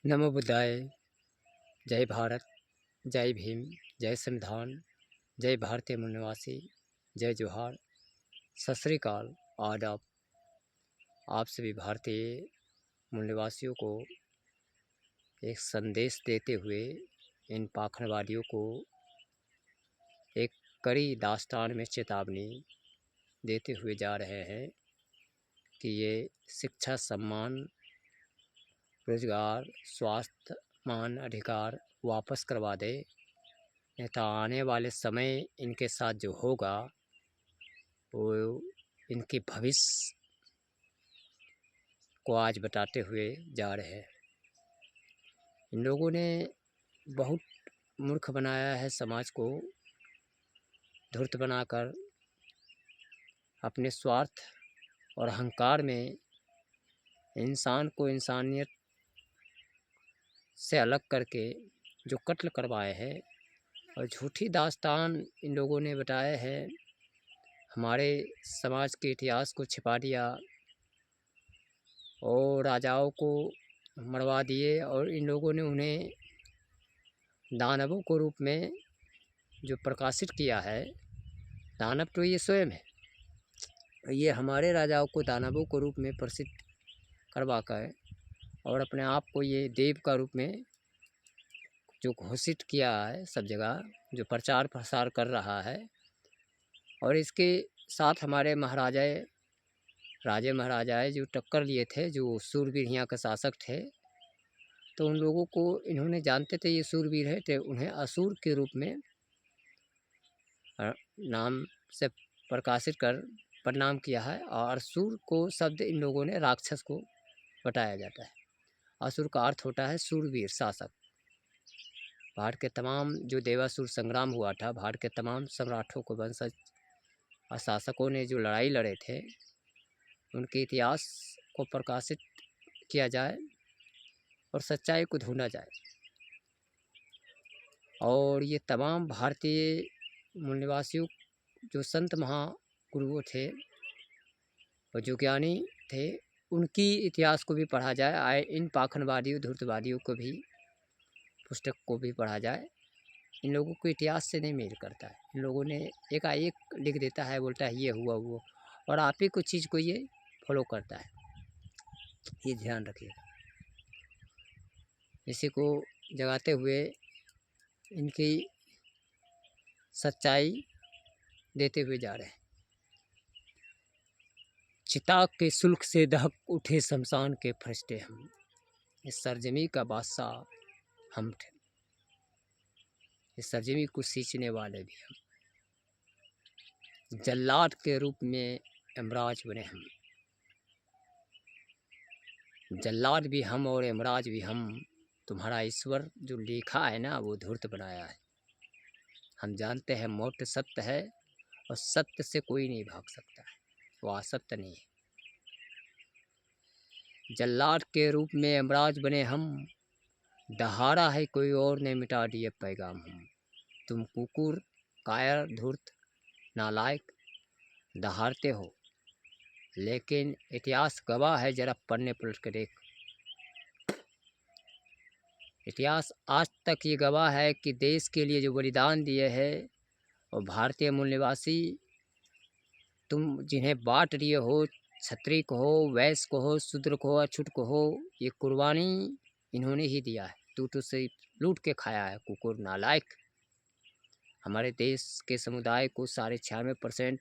नमो बुद्धाय। जय भारत, जय भीम, जय संविधान, जय भारतीय मूल निवासी, जय जोहार, सत श्री अकाल। आज आप सभी भारतीय मूल निवासियों को एक संदेश देते हुए इन पाखंडवादियों को एक कड़ी दास्तान में चेतावनी देते हुए जा रहे हैं कि ये शिक्षा, सम्मान, रोजगार, स्वास्थ्य, मान, अधिकार वापस करवा दे, नहीं तो आने वाले समय इनके साथ जो होगा वो इनके भविष्य को आज बताते हुए जा रहे हैं। इन लोगों ने बहुत मूर्ख बनाया है समाज को, धूर्त बनाकर अपने स्वार्थ और अहंकार में इंसान को इंसानियत से अलग करके जो कत्ल करवाए हैं और झूठी दास्तान इन लोगों ने बताए हैं, हमारे समाज के इतिहास को छिपा दिया और राजाओं को मरवा दिए और इन लोगों ने उन्हें दानवों के रूप में जो प्रकाशित किया है। दानव तो ये स्वयं है, ये हमारे राजाओं को दानवों के रूप में प्रसिद्ध करवा कर और अपने आप को ये देव का रूप में जो घोषित किया है, सब जगह जो प्रचार प्रसार कर रहा है। और इसके साथ हमारे राजे महाराजाएँ जो टक्कर लिए थे, जो सूरवीर यहाँ के शासक थे, तो उन लोगों को इन्होंने जानते थे ये सूरवीर है, तो उन्हें असुर के रूप में नाम से प्रकाशित कर प्रणाम किया है। और असुर को शब्द इन लोगों ने राक्षस को बताया जाता है। असुर का अर्थ होता है सूरवीर, शासक। भारत के तमाम जो देवासुर संग्राम हुआ था, भारत के तमाम सम्राटों को वंशज और शासकों ने जो लड़ाई लड़े थे, उनके इतिहास को प्रकाशित किया जाए और सच्चाई को ढूंढा जाए। और ये तमाम भारतीय मूल निवासियों जो संत महागुरुओं थे और जो ज्ञानी थे, उनकी इतिहास को भी पढ़ा जाए। आए इन पाखंडवादियों, धूर्तवादियों को भी पुस्तक को भी पढ़ा जाए। इन लोगों को इतिहास से नहीं मेल करता है। इन लोगों ने एकाएक लिख देता है, बोलता है ये हुआ वो, और आप ही कुछ चीज़ को ये फॉलो करता है। ये ध्यान रखिएगा। इसी को जगाते हुए इनकी सच्चाई देते हुए जा रहे हैं। चिता के शुल्क से दहक उठे शमशान के फरिश्ते हम, इस सरजमी का बादशाह हम थे, इस सरजमी को सींचने वाले भी हम, जल्लाद के रूप में यमराज बने हम। जल्लाद भी हम और यमराज भी हम। तुम्हारा ईश्वर जो लिखा है ना, वो धूर्त बनाया है। हम जानते हैं मौत सत्य है और सत्य से कोई नहीं भाग सकता है, वो असत्य नहीं है। जल्लाद के रूप में यमराज बने हम, दहाड़ा है कोई और ने मिटा दिए पैगाम हम। तुम कुकुर, कायर, धूर्त, नालायक दहाड़ते हो, लेकिन इतिहास गवाह है, जरा पन्ने पलट कर देख। इतिहास आज तक ये गवाह है कि देश के लिए जो बलिदान दिए है, और भारतीय मूल निवासी तुम जिन्हें बांट दिए हो, क्षत्रिय को हो, वैश्य को हो, शूद्र को हो, अछूत को हो, ये कुर्बानी इन्होंने ही दिया है। तू तो सिर्फ लूट के खाया है, कुकुर, नालायक। हमारे देश के समुदाय को 96%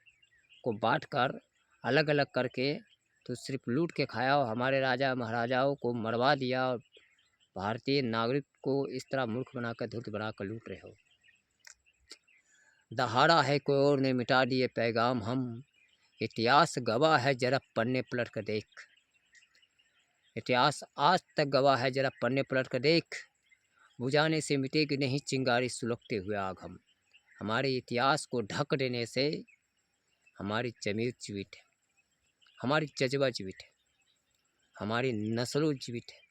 को बांट कर अलग अलग करके तो सिर्फ लूट के खाया, और हमारे राजा महाराजाओं को मरवा दिया, और भारतीय नागरिक को इस तरह मूर्ख बनाकर, धूर्त बनाकर लूट रहे हो। दहाड़ा है कोई और ने मिटा दिए पैगाम हम, इतिहास गवाह है, जरा पन्ने पलट कर देख। इतिहास आज तक गवाह है, जरा पन्ने पलट कर देख। बुझाने से मिटेगी नहीं चिंगारी सुलगते हुए आग हम। हमारे इतिहास को ढक देने से हमारी जमीर जीवित है, हमारी जज्बा जीवित है, हमारी नस्लों जीवित है।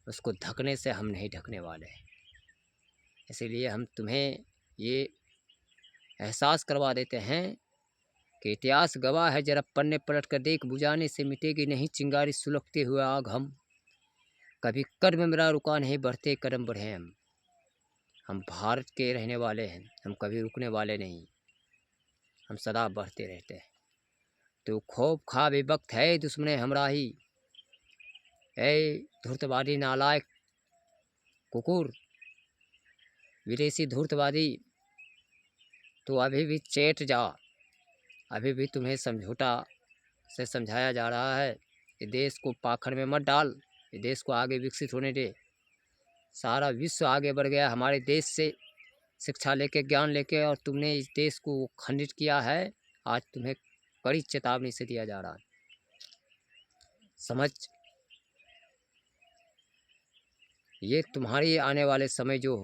उसको ढकने से हम नहीं ढकने वाले हैं। इसीलिए हम तुम्हें ये एहसास करवा देते हैं कि इतिहास गवाह है, जरा पन्ने पलट कर देख। बुझाने से मिटेगी नहीं चिंगारी सुलगते हुए आग हम। कभी कदम मेरा रुका नहीं, बढ़ते कदम बढ़े हम भारत के रहने वाले हैं, हम कभी रुकने वाले नहीं, हम सदा बढ़ते रहते हैं। तो खूब खा बेबक्त है दुश्मने हमराही, ऐ धूर्तवादी नालायक कुकुर विदेशी धूर्तवादी, तो अभी भी चेत जा, अभी भी तुम्हें समझौता से समझाया जा रहा है। ये देश को पाखंड में मत डाल, ये देश को आगे विकसित होने दे। सारा विश्व आगे बढ़ गया हमारे देश से शिक्षा लेके, ज्ञान लेके, और तुमने इस देश को खंडित किया है। आज तुम्हें कड़ी चेतावनी से दिया जा रहा है, समझ। ये तुम्हारी आने वाले समय जो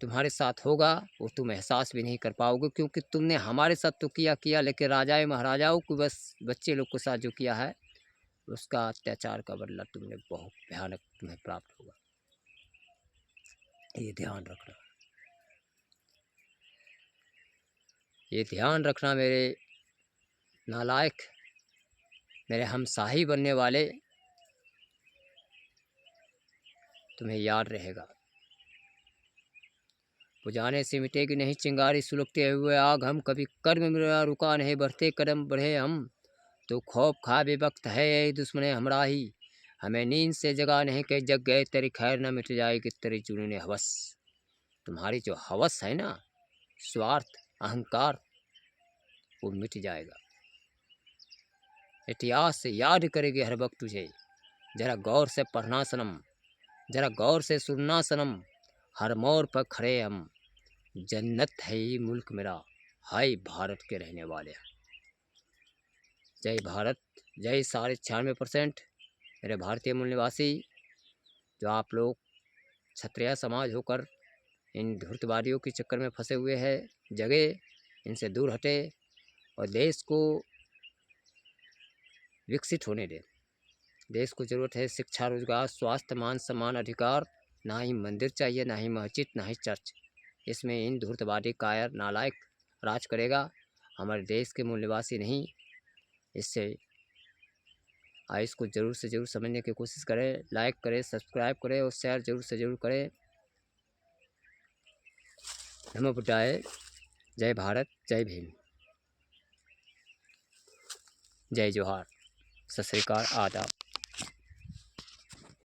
तुम्हारे साथ होगा वो तुम एहसास भी नहीं कर पाओगे, क्योंकि तुमने हमारे साथ तो किया, लेकिन राजाए महाराजाओं को, बस बच्चे लोग के साथ जो किया है उसका अत्याचार का बदला तुमने बहुत भयानक तुम्हें प्राप्त होगा। ये ध्यान रखना, ये ध्यान रखना मेरे नालायक, मेरे हमसाही बनने वाले, तुम्हें याद रहेगा। बुझाने से मिटेगी नहीं चिंगारी, सुलगते हुए आग हम, कभी कर्म मेरा रुका नहीं, बढ़ते कदम बढ़े हम। तो खौफ खा बेवक्त है ये दुश्मने हमराही, हमें नींद से जगा नहीं के जग गए, तेरी खैर न मिट जाएगी तेरी जुनून हवस। तुम्हारी जो हवस है ना, स्वार्थ, अहंकार, वो मिट जाएगा। इतिहास से याद करेगी हर वक्त तुझे, जरा गौर से पढ़ना सनम, जरा गौर से सुनना सनम। हर मोड़ पर खड़े हम, जन्नत है ये मुल्क मेरा, हाय भारत के रहने वाले। जय भारत, जय सारे 96% मेरे भारतीय मूल निवासी, जो आप लोग क्षत्रिय समाज होकर इन धूर्तवादियों के चक्कर में फंसे हुए हैं, जगे, इनसे दूर हटे और देश को विकसित होने दें। देश को ज़रूरत है शिक्षा, रोजगार, स्वास्थ्य, मान सम्मान, अधिकार। ना ही मंदिर चाहिए, ना ही मस्जिद, ना ही चर्च। इसमें इन धूर्तवादी कायर नालायक राज करेगा, हमारे देश के मूल निवासी नहीं। इससे इसको ज़रूर से ज़रूर समझने की कोशिश करें, लाइक करें, सब्सक्राइब करें और शेयर ज़रूर से ज़रूर करें। नमो बुद्धाय, जय भारत, जय भीम, जय जोहार, सत श्री अकाल, आदाब।